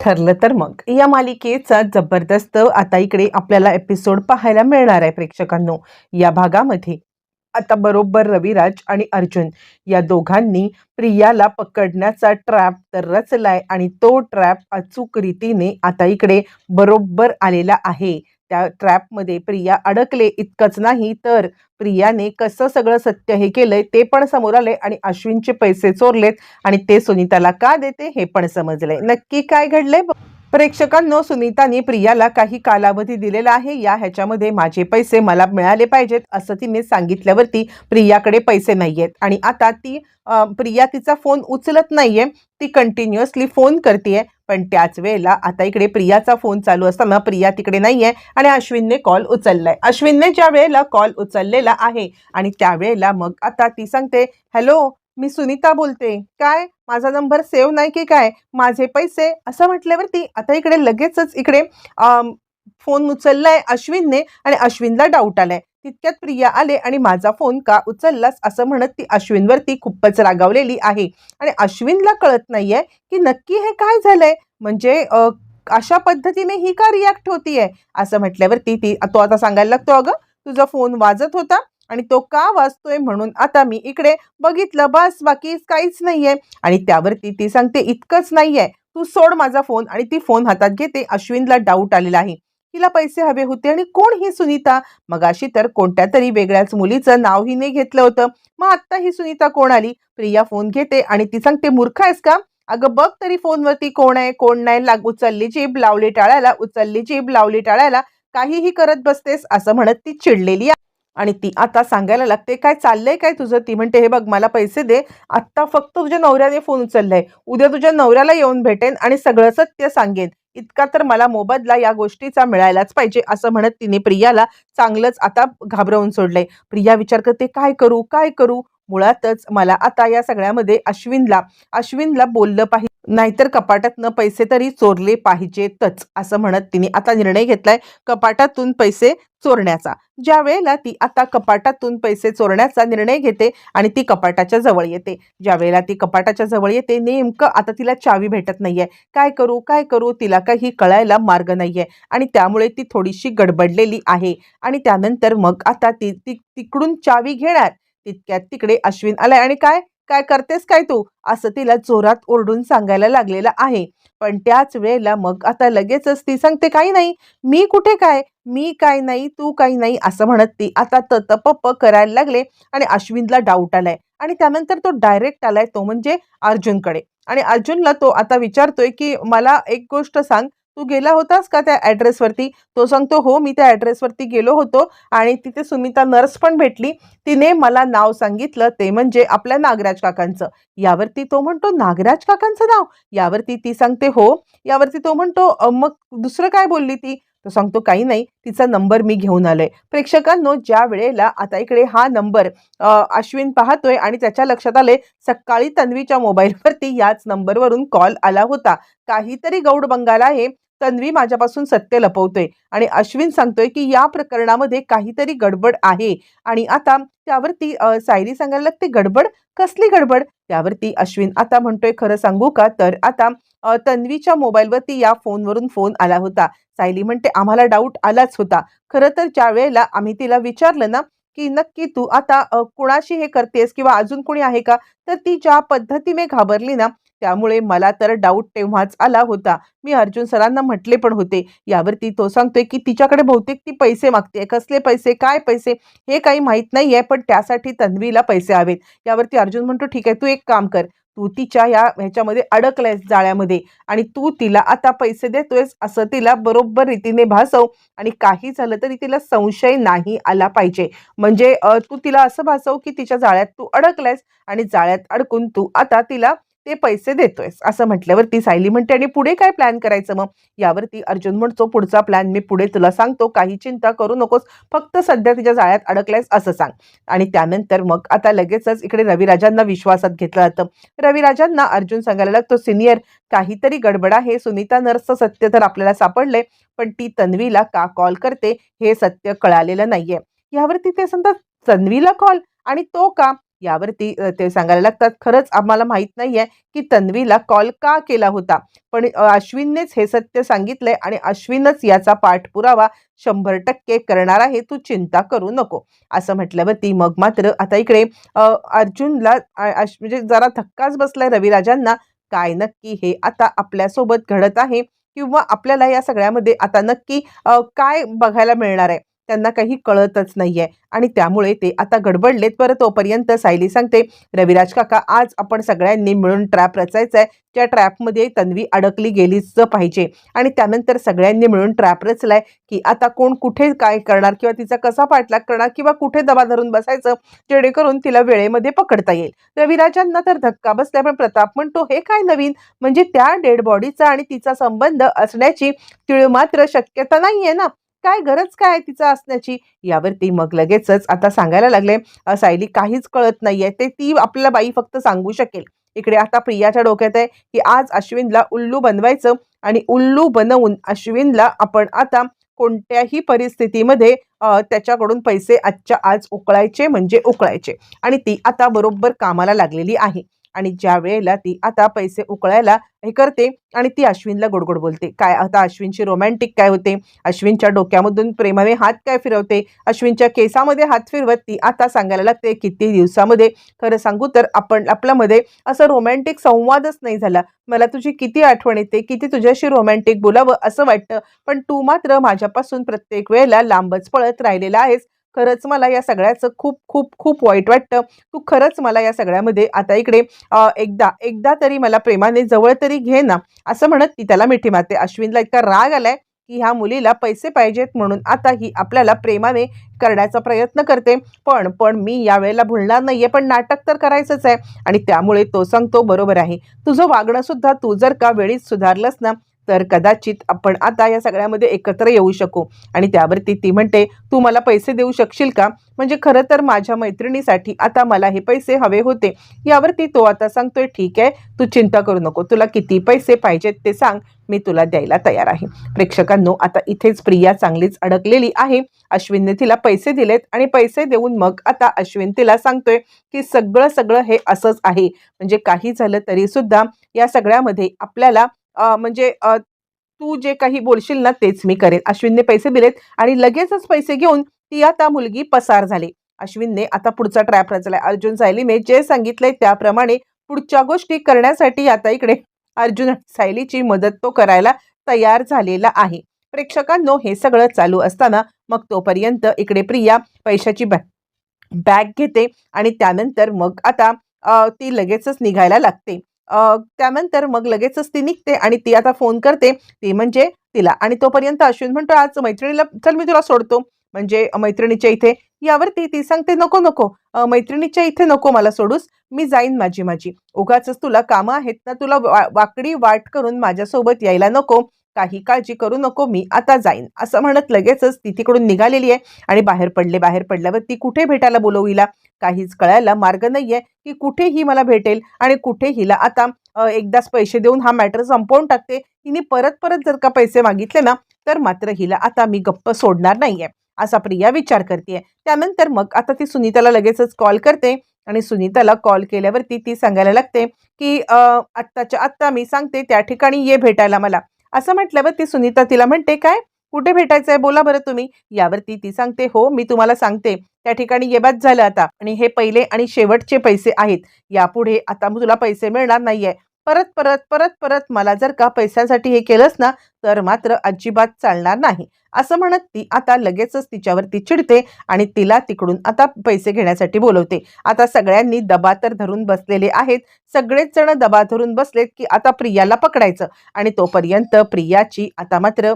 ठरलं तर मग या मालिकेचा जबरदस्त आता इकडे आपल्याला एपिसोड पाहायला मिळणार आहे प्रेक्षकांनो. या भागामध्ये आता बरोबर रविराज आणि अर्जुन या दोघांनी प्रियाला पकडण्याचा ट्रॅप तर रचलाय आणि तो ट्रॅप अचूक रीतीने आता इकडे बरोबर आलेला आहे. त्या ट्रॅपमध्ये प्रिया अडकले. इतकंच नाही तर प्रियाने कसं सगळं सत्य हे केलंय ते पण समोर आले आणि अश्विनचे पैसे चोरलेत आणि ते सुनीताला का देते हे पण समजलंय. नक्की काय घडलंय प्रेक्षकांनो, सुनीताने प्रियाला काही कालावधी दिलेला आहे. ह्याच्यामध्ये माझे पैसे मला मिळाले पाहिजेत असं तिने सांगितल्यावरती प्रियाकडे पैसे नाहीयेत आणि आता ती प्रिया तिचा फोन उचलत नाहीये. ती कंटिन्युअसली फोन करते. पण त्याच वेळेला आता इकडे प्रियाचा फोन चालू असताना प्रिया तिकडे नाहीये आणि अश्विनने कॉल उचललाय. अश्विनने ज्या वेळेला कॉल उचललेला आहे आणि त्यावेळेला मग आता ती सांगते, हॅलो मी सुनीता बोलते. काय माझा नंबर सेव्ह नाही की काय? माझे पैसे असं म्हटल्यावरती आता इकडे लगेचच इकडे फोन उचललाय अश्विनने आणि अश्विनला डाऊट आलाय. तितक्यात प्रिया आले आणि माझा फोन का उचललास असं म्हणत ती अश्विनवरती खूपच रागावलेली आहे आणि अश्विनला कळत नाहीये की नक्की हे काय झालंय. म्हणजे अशा पद्धतीने ही का रिॲक्ट होतीये असं म्हटल्यावरती तो आता सांगायला लागतो, अगं तुझा फोन वाजत होता आणि तो का वाजतोय म्हणून आता मी इकडे बघितलं, बस बाकी काहीच नाहीये. आणि त्यावरती ती सांगते, इतकंच नाहीये, तू सोड माझा फोन. आणि ती फोन हातात घेते. अश्विनला डाऊट आलेला आहे. तिला पैसे हवे होते आणि कोण ही सुनीता? मगाशी तर कोणत्या तरी वेगळ्याच मुलीचं नाव हिने घेतलं होतं. मग आता ही सुनीता कोण आली? प्रिया फोन घेते आणि ती सांगते, मूर्ख आहेस का? अगं बघ तरी फोनवरती कोण आहे कोण नाही. उचलली जीभ लावली टाळायला, उचलली जीभ लावली टाळायला, काहीही करत बसतेस असं म्हणत ती चिडलेली आहे. आणि ती आता सांगायला लागते, काय चाललंय काय तुझं? ती म्हणते, हे बघ मला पैसे दे. आत्ता फक्त तुझ्या नवऱ्याने फोन उचललाय. उद्या तुझ्या नवऱ्याला येऊन भेटेन आणि सगळं सत्य सांगेन. इतका तर मला मोबदला या गोष्टीचा मिळायलाच पाहिजे असं म्हणत तिने प्रियाला चांगलंच आता घाबरवून सोडलंय. प्रिया विचार करते, काय करू काय करू? मुळातच मला आता या सगळ्यामध्ये अश्विनला बोललं पाहिजे, नाहीतर कपाटातनं पैसे तरी चोरले पाहिजेतच असं म्हणत तिने आता निर्णय घेतलाय कपाटातून पैसे चोरण्याचा. ज्या वेळेला ती आता कपाटातून पैसे चोरण्याचा निर्णय घेते आणि ती कपाटाच्या जवळ येते. ज्या वेळेला ती कपाटाच्या जवळ येते नेमकं आता तिला चावी भेटत नाहीये. काय करू काय करू तिला काही कळायला मार्ग नाहीये आणि त्यामुळे ती थोडीशी गडबडलेली आहे. आणि त्यानंतर मग आता ती तिकडून चावी घेणार. तितक्यात तिकडे अश्विन आलाय आणि काय काय करतेस काय तू असं तिला जोरात ओरडून सांगायला लागलेलं आहे. पण त्याच वेळेला मग आता लगेचच ती सांगते, काही नाही, मी कुठे काय, मी काय नाही, तू काही नाही असं म्हणत ती आता ततपप करायला लागले. आणि अश्विनला डाऊट आलाय आणि त्यानंतर तो डायरेक्ट आलाय, तो म्हणजे अर्जुनकडे. आणि अर्जुनला तो आता विचारतोय की मला एक गोष्ट सांग, तू गेला होतास का त्या ॲड्रेसवरती? तो सांगतो, हो मी त्या ॲड्रेसवरती गेलो होतो आणि तिथे सुनीता नर्स पण भेटली. तिने मला नाव सांगितलं, ते म्हणजे आपल्या नागराज काकांचं. यावरती तो म्हणतो, नागराज काकांचं नाव? यावरती ती सांगते, हो. यावरती तो म्हणतो, मग दुसरं काय बोलली ती? तो सांगतो, काही नाही, तिचा नंबर मी घेऊन आलोय. प्रेक्षकांनो, ज्या वेळेला आता इकडे हा नंबर अश्विन पाहतोय आणि त्याच्या लक्षात आले, सकाळी तन्वीच्या मोबाईलवरती याच नंबरवरून कॉल आला होता. काहीतरी गौड बंगाल आहे. तन्वी माझ्यापासून सत्य लपवतोय आणि अश्विन सांगतोय की या प्रकरणामध्ये काहीतरी गडबड आहे. आणि आता त्यावरती सायली सांगायला लागते, गडबड? कसली गडबड? त्यावरती अश्विन आता म्हणतोय, खरं सांगू का, तर आता तन्वीच्या मोबाईलवरती या फोनवरून फोन आला होता. सायली म्हणते, आम्हाला डाऊट आलाच होता. खरं तर ज्या वेळेला आम्ही तिला विचारलं ना की नक्की तू आता कुणाशी हे करतेस किंवा अजून कोणी आहे का, तर ती ज्या पद्धतीने घाबरली ना, त्यामुळे मला तर डाऊट तेव्हाच आला होता. मी अर्जुन सरांना म्हटले पण होते. यावरती तो सांगतोय की तिच्याकडे बहुतेक ती पैसे मागते. कसले पैसे, काय पैसे हे काही माहीत नाहीये, पण त्यासाठी तन्वीला पैसे हवेत. यावरती अर्जुन म्हणतो, ठीक आहे, तू एक काम कर, तू तिच्या ह्याच्यामध्ये अडकलायस जाळ्यामध्ये आणि तू तिला आता पैसे देतोयस असं तिला बरोबर रीतीने भासव आणि काही झालं तरी तिला संशय नाही आला पाहिजे. म्हणजे तू तिला असं भासव की तिच्या जाळ्यात तू अडकलायस आणि जाळ्यात अडकून तू आता तिला ते पैसे देतोयस असं म्हटल्यावरती सायली म्हणते, आणि पुढे काय प्लॅन करायचं मग? यावरती अर्जुन म्हणतो, पुढचा प्लॅन मी पुढे तुला सांगतो, काही चिंता करू नकोस, फक्त सध्या तिच्या जाळ्यात अडकलायस असं सांग. आणि त्यानंतर मग आता लगेचच इकडे रविराजांना विश्वासात घेतलं जातं. रविराजांना अर्जुन सांगायला लागतो, सिनियर, काहीतरी गडबड आहे. सुनीता नर्सचं सत्य तर आपल्याला सापडलंय, पण ती तन्वीला का कॉल करते हे सत्य कळालेलं नाहीये. यावरती ते सांगतात, तन्वीला कॉल? आणि तो का? यावरती ते सांगायला लागतात, खरंच आम्हाला माहित नाहीये की तन्वीला कॉल का केला होता. पण अश्विननेच हे सत्य सांगितलंय आणि अश्विनच याचा पाठपुरावा 100% करणार आहे. तू चिंता करू नको. असं म्हटल्यावरती मग मात्र आता इकडे अर्जुनला म्हणजे जरा धक्काच बसलाय रविराजांना. काय नक्की हे आता आपल्यासोबत घडत आहे किंवा आपल्याला या सगळ्यामध्ये आता नक्की काय बघायला मिळणार आहे? त्यांना काही कळतच नाहीये आणि त्यामुळे ते आता गडबडलेत. बरं तोपर्यंत सायली सांगते, "रविराज काका, आज आपण सगळ्यांनी मिळून ट्रॅप रचायचा आहे. त्या ट्रॅपमध्ये तन्वी अडकली गेलीच पाहिजे." आणि त्यानंतर सगळ्यांनी मिळून ट्रॅप रचलाय, की आता कोण कुठे काय करणार किंवा तिचा कसा पाठलाग करणार किंवा कुठे दबा धरून बसायचं, जेणेकरून तिला वेळेमध्ये पकडता येईल. रविराजांना तर धक्का बसलाय, पण प्रताप म्हणतो, "हे काय नवीन? म्हणजे त्या डेड बॉडीचा आणि तिचा संबंध असण्याची तीळमात्र शक्यता नाहीये ना. काय गरज काय आहे तिचा असण्याची?" यावरती मग लगेचच आता सांगायला लागले, सायली काहीच कळत नाहीये. ती आपल्याला बाई फक्त सांगू शकेल." इकडे आता प्रियाच्या डोक्यात आहे, की आज अश्विनला उल्लू बनवायचं आणि उल्लू बनवून अश्विनला आपण आता कोणत्याही परिस्थितीमध्ये त्याच्याकडून पैसे आजच्या आज उकळायचे म्हणजे उकळायचे. आणि ती आता बरोबर कामाला लागलेली आहे. आणि ज्या वेळेला ती आता पैसे उकळायला हे करते आणि ती अश्विनला गोड-गोड बोलते. काय आता अश्विनची रोमॅन्टिक काय होते, अश्विनच्या डोक्यामधून प्रेमाने हात काय फिरवते, अश्विनच्या केसामध्ये हात फिरवत ती आता सांगायला लागते, किती दिवसामध्ये खरं सांगू तर आपल्यामध्ये असं रोमॅन्टिक संवादच नाही झाला. मला तुझी किती आठवण येते, किती तुझ्याशी रोमॅन्टिक बोलावं असं वाटतं. पण तू मात्र माझ्यापासून प्रत्येक वेळेला लांबच पळत राहिलेला आहेस. खरंच मला या सगळ्याचं खूप खूप खूप वाईट वाटतं. तू खरंच मला या सगळ्यामध्ये आता इकडे एकदा एकदा तरी मला प्रेमाने जवळ तरी घे ना." असं म्हणत ती त्याला मिठी मारते. अश्विनला इतका राग आलाय, की ह्या मुलीला पैसे पाहिजेत म्हणून आता ही आपल्याला प्रेमाने करण्याचा प्रयत्न करते. पण पण मी यावेळेला भुलणार नाहीये, पण नाटक तर करायचंच आहे. आणि त्यामुळे तो सांगतो, "बरोबर आहे. तुझं वागणं सुद्धा तू जर का वेळीच सुधारलंस ना, तर कदाचित आपण आता या सगळ्यामध्ये एकत्र येऊ शकू." आणि त्यावरती ती म्हणते, "तू मला पैसे देऊ शकशील का? म्हणजे खरं तर माझ्या मैत्रिणीसाठी आता मला हे पैसे हवे होते." यावरती तो आता सांगतोय, "ठीक आहे, तू चिंता करू नको. तुला किती पैसे पाहिजेत ते सांग, मी तुला द्यायला तयार आहे." प्रेक्षकांनो, आता इथेच प्रिया चांगलीच अडकलेली आहे. अश्विनने तिला पैसे दिलेत आणि पैसे देऊन मग आता अश्विन तिला सांगतोय, की सगळं सगळं हे असंच आहे. म्हणजे काही झालं तरी सुद्धा या सगळ्यामध्ये आपल्याला म्हणजे तू जे काही बोलशील ना तेच मी करेन. अश्विनने पैसे दिलेत आणि लगेचच पैसे घेऊन ती आता मुलगी पसार झाली. अश्विनने आता पुढचा ट्रॅप रचलाय. अर्जुन सायलीने जे सांगितलंय त्याप्रमाणे पुढच्या गोष्टी करण्यासाठी आता इकडे अर्जुन आणि सायलीची मदत तो करायला तयार झालेला आहे. प्रेक्षकांनो, हे सगळं चालू असताना मग तोपर्यंत इकडे प्रिया पैशाची बॅग घेते आणि त्यानंतर मग आता ती लगेचच निघायला लागते. त्यानंतर मग लगेचच ती निघते आणि ती आता फोन करते, ती म्हणजे तिला. आणि तोपर्यंत अश्विन म्हणतो, "आज मैत्रिणीला चल मी तुला सोडतो." म्हणजे मैत्रिणीच्या इथे. यावरती ती सांगते, "नको, नको. मैत्रिणीच्या इथे नको मला सोडूस. मी जाईन माझी. उगाचच तुला कामं आहेत ना, तुला वाकडी वाट करून माझ्यासोबत यायला नको. काही काळजी करू नको. मी आता जाईन." असं म्हणत लगेचच ती तिकडून निघालेली आहे आणि बाहेर पडले. बाहेर पडल्यावर ती कुठे भेटायला बोलवू हिला? काहीच कळायला मार्ग नाहीये, की कुठे ही मला भेटेल आणि कुठे हिला आता एकदाच पैसे देऊन हा मॅटर संपवून टाकते. हिने परत-परत जर का पैसे मागितले ना, तर मात्र हिला आता मी गप्प सोडणार नाहीये, असा प्रिया विचार करतीये. त्यानंतर मग आता ती सुनीताला लगेचच कॉल करते आणि सुनीताला कॉल केल्यावरती ती सांगायला लागते, की आत्ताच्या आत्ता मी सांगते त्या ठिकाणी ये भेटायला मला." असं म्हटल्यावर ती सुनीता तिला म्हणते, "काय? कुठे भेटायचंय? बोला बरं तुम्ही." यावरती ती सांगते, "हो, मी तुम्हाला सांगते. त्या ठिकाणी ये, बास झालं आता. आणि हे पहिले आणि शेवटचे पैसे आहेत. यापुढे आता मग तुला पैसे मिळणार नाहीये. परत मला जर का पैशांसाठी हे केलंस ना, तर मात्र अजिबात चालणार नाही." असं म्हणत ती आता लगेचच तिच्यावरती चिडते आणि तिला तिकडून आता पैसे घेण्यासाठी बोलवते. आता सगळ्यांनी दबा तर धरून बसलेले आहेत. सगळेच जण दबा धरून बसलेत, की आता प्रियाला पकडायचं. आणि तोपर्यंत प्रियाची आता मात्र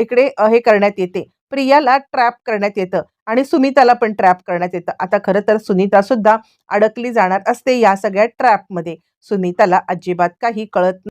इकडे हे करण्यात येते. प्रियाला ट्रॅप करण्यात येतं आणि सुनीताला पण ट्रॅप करण्यात येतं. आता खरं तर सुनीता सुद्धा अडकली जाणार असते या सगळ्या ट्रॅपमध्ये. सुनीताला अजिबात काही कळत नाही,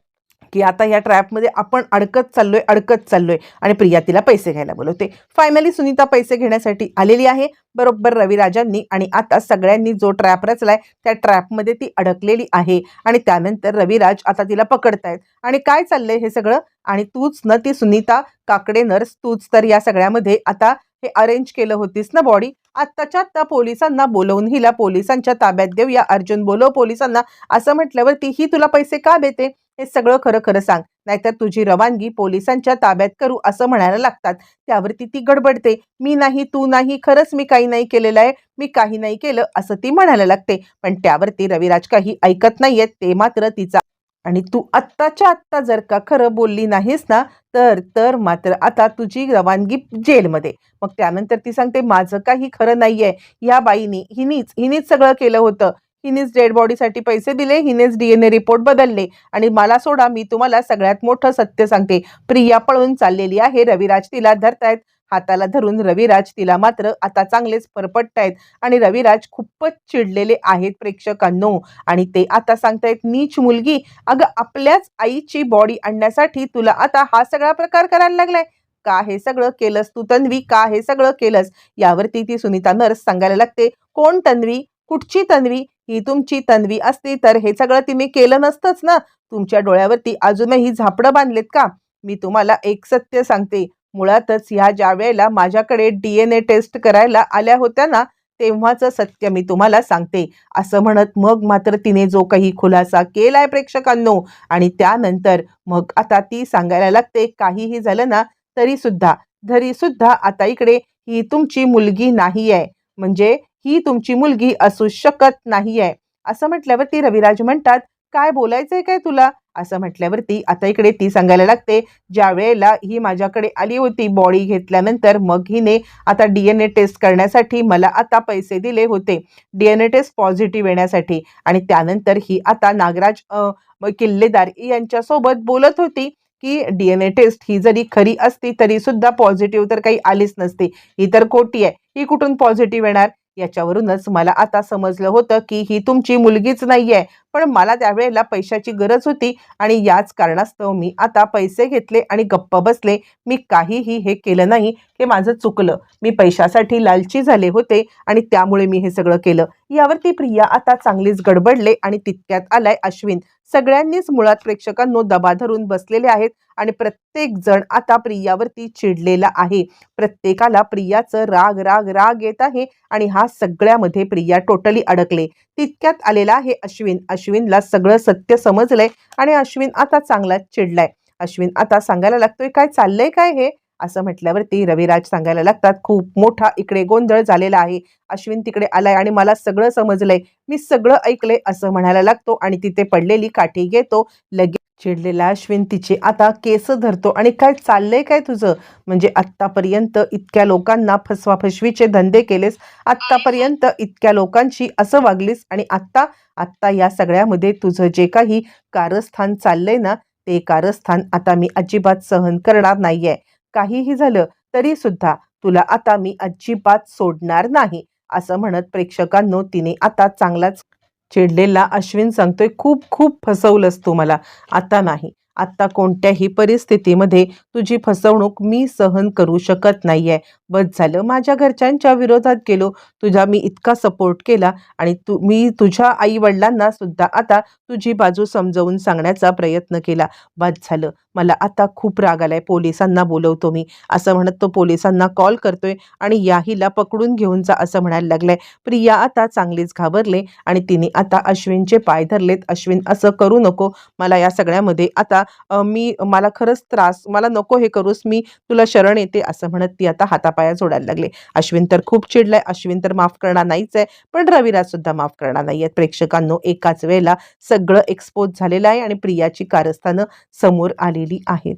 की आता या ट्रॅपमध्ये आपण अडकत चाललोय आणि प्रिया तिला पैसे घ्यायला बोलवते. फायनली सुनीता पैसे घेण्यासाठी आलेली आहे बरोबर रविराजांनी आणि आता सगळ्यांनी जो ट्रॅप रचलाय त्या ट्रॅपमध्ये ती अडकलेली आहे. आणि त्यानंतर रविराज आता तिला पकडतायत आणि काय चाललंय हे सगळं? आणि तूच ना ती सुनीता काकडे नर्स, तूच तर या सगळ्यामध्ये आता हे अरेंज केलं होतीस ना बॉडी, आत्ताच्या आत्ता पोलिसांना बोलवून हिला पोलिसांच्या ताब्यात देऊया, अर्जुन बोलव पोलिसांना, असं म्हटल्यावरती ही तुला पैसे का देते हे सगळं खरं खरं सांग, नाहीतर तुझी रवानगी पोलिसांच्या ताब्यात करू, असं म्हणायला लागतात. त्यावरती ती गडबडते. मी नाही, तू नाही, खरंच मी काही नाही केलेलं आहे, मी काही नाही केलं, असं ती म्हणायला लागते. पण त्यावरती रविराज काही ऐकत नाहीयेत. ते मात्र तिचा आणि तू आत्ताच्या आत्ता जर का खरं बोलली नाहीस ना, तर मात्र आता तुझी रवानगी जेलमध्ये. मग त्यानंतर ती सांगते, माझं काही खरं नाहीये. या बाईनी हिनीच सगळं केलं होतं. हिनेच डेड बॉडीसाठी पैसे दिले, हिनेच DNA रिपोर्ट बदलले आणि मला सोडा, मी तुम्हाला सगळ्यात मोठं सत्य सांगते. प्रिया पळून चाललेली आहे. रविराज तिला धरतायत. हाताला धरून रविराज तिला मात्र आता चांगलेच फरफटतायत आणि रविराज खूपच चिडलेले आहेत प्रेक्षकांनो. आणि ते आता सांगतायत, नीच मुलगी, अगं आपल्याच आईची बॉडी आणण्यासाठी तुला आता हा सगळा प्रकार करायला लागलाय. का हे सगळं केलंस तू तन्वी? का हे सगळं केलंस? यावरती ती सुनीता नर्स सांगायला लागते, कोण तन्वी? कुठची तन्वी? ही तुमची तन्वी असती तर हे सगळं तुम्ही केलं नसतंच ना. तुमच्या डोळ्यावरती अजूनही झापडं बांधलेत का? मी तुम्हाला एक सत्य सांगते. मुळातच ह्या ज्या वेळेला माझ्याकडे DNA टेस्ट करायला आल्या होत्या ना, तेव्हाचं सत्य मी तुम्हाला सांगते, असं म्हणत मग मात्र तिने जो काही खुलासा केलाय प्रेक्षकांनो. आणि त्यानंतर मग आता ती सांगायला लागते, काहीही झालं ना तरी सुद्धा आता इकडे ही तुमची मुलगी नाहीये, म्हणजे ही तुमची मुलगी असू शकत नाहीये. असं म्हटल्यावरती रविराज म्हणतात, काय बोलायचंय काय तुला? असं म्हटल्यावरती आता इकडे ती सांगायला लागते, ज्या वेळेला ही माझ्याकडे आली होती बॉडी घेतल्यानंतर, मग हिने आता DNA टेस्ट करण्यासाठी मला आता पैसे दिले होते, DNA टेस्ट पॉझिटिव्ह येण्यासाठी. आणि त्यानंतर ही आता नागराज किल्लेदार यांच्यासोबत बोलत होती की DNA टेस्ट ही जरी खरी असती तरी सुद्धा पॉझिटिव्ह तर काही आलीच नसती, ही तर खोटी आहे, ही कुठून पॉझिटिव्ह येणार? याच्यावरूनच मला आता समजलं होतं की ही तुमची मुलगीच नाहीये. पण मला त्यावेळेला पैशाची गरज होती आणि याच कारणास्तव मी आता पैसे घेतले आणि गप्प बसले. मी काहीही हे केलं नाही, हे माझं चुकलं. मी पैशासाठी लालची झाले होते आणि त्यामुळे मी हे सगळं केलं. यावरती प्रिया आता चांगलीच गडबडले आणि तितक्यात आलाय अश्विन. सगळ्यांनीच मुळात प्रेक्षकांनो दबा धरून बसलेले आहेत आणि प्रत्येक जण आता प्रियावरती चिडलेला आहे. प्रत्येकाला प्रियाचं राग राग राग येत आहे आणि हा सगळ्यामध्ये प्रिया टोटली अडकले. तितक्यात आलेला आहे अश्विन. अश्विनला सगळं सत्य समजलंय आणि अश्विन आता चांगलाच चिडलाय. अश्विन आता सांगायला लागतोय, काय चाललंय काय हे? असं म्हटल्यावरती रविराज सांगायला लागतात, खूप मोठा इकडे गोंधळ झालेला आहे. अश्विन तिकडे आलाय आणि मला सगळं समजलंय, मी सगळं ऐकलंय, असं म्हणायला लागतो आणि तिथे पडलेली काठी घेतो. लगेच चिडलेला अश्विन तिचे आता केस धरतो आणि काय चाललंय काय तुझं? म्हणजे आत्तापर्यंत इतक्या लोकांना फसवाफसवीचे धंदे केलेस, आत्तापर्यंत इतक्या लोकांशी असं वागलीस आणि आत्ता आत्ता या सगळ्यामध्ये तुझं जे काही कारस्थान चाललंय ना, ते कारस्थान आता मी अजिबात सहन करणार नाहीये. काहीही झालं तरी सुद्धा तुला आता मी अजिबात सोडणार नाही, असं म्हणत प्रेक्षकांनो तिने आता चांगलाच चिडलेला अश्विन सांगतोय, खूप खूप फसवलंस तू मला. आता नाही, आता कोणत्याही परिस्थितीमध्ये तुझी फसवणूक मी सहन करू शकत नाहीये. बस झालं, माझ्या घरच्यांच्या विरोधात गेलो, तुझा मी इतका सपोर्ट केला आणि मी तुझ्या आई वडिलांना सुद्धा आता तुझी बाजू समजावून सांगण्याचा प्रयत्न केला. बस झालं, मला आता खूप राग आलाय, पोलिसांना बोलवतो मी, असं म्हणत तो पोलिसांना कॉल करतोय आणि या हिला पकडून घेऊन जा, असं म्हणायला लागलाय. प्रिया आता चांगलीच घाबरले आणि तिने आता अश्विनचे पाय धरलेत. अश्विन असं करू नको, मला या सगळ्यामध्ये आता मला खरंच त्रास, मला नको हे करूस, मी तुला शरण येते, असं म्हणत ती आता हातापाया जोडायला लागले. अश्विन तर खूप चिडलाय. अश्विन तर माफ करणार नाहीच आहे, पण रविराज सुद्धा माफ करणार नाहीये. प्रेक्षकांनो एकाच वेळेला सगळं एक्सपोज झालेलं आहे आणि प्रियाची कारस्थानं समोर आलेली आहेत.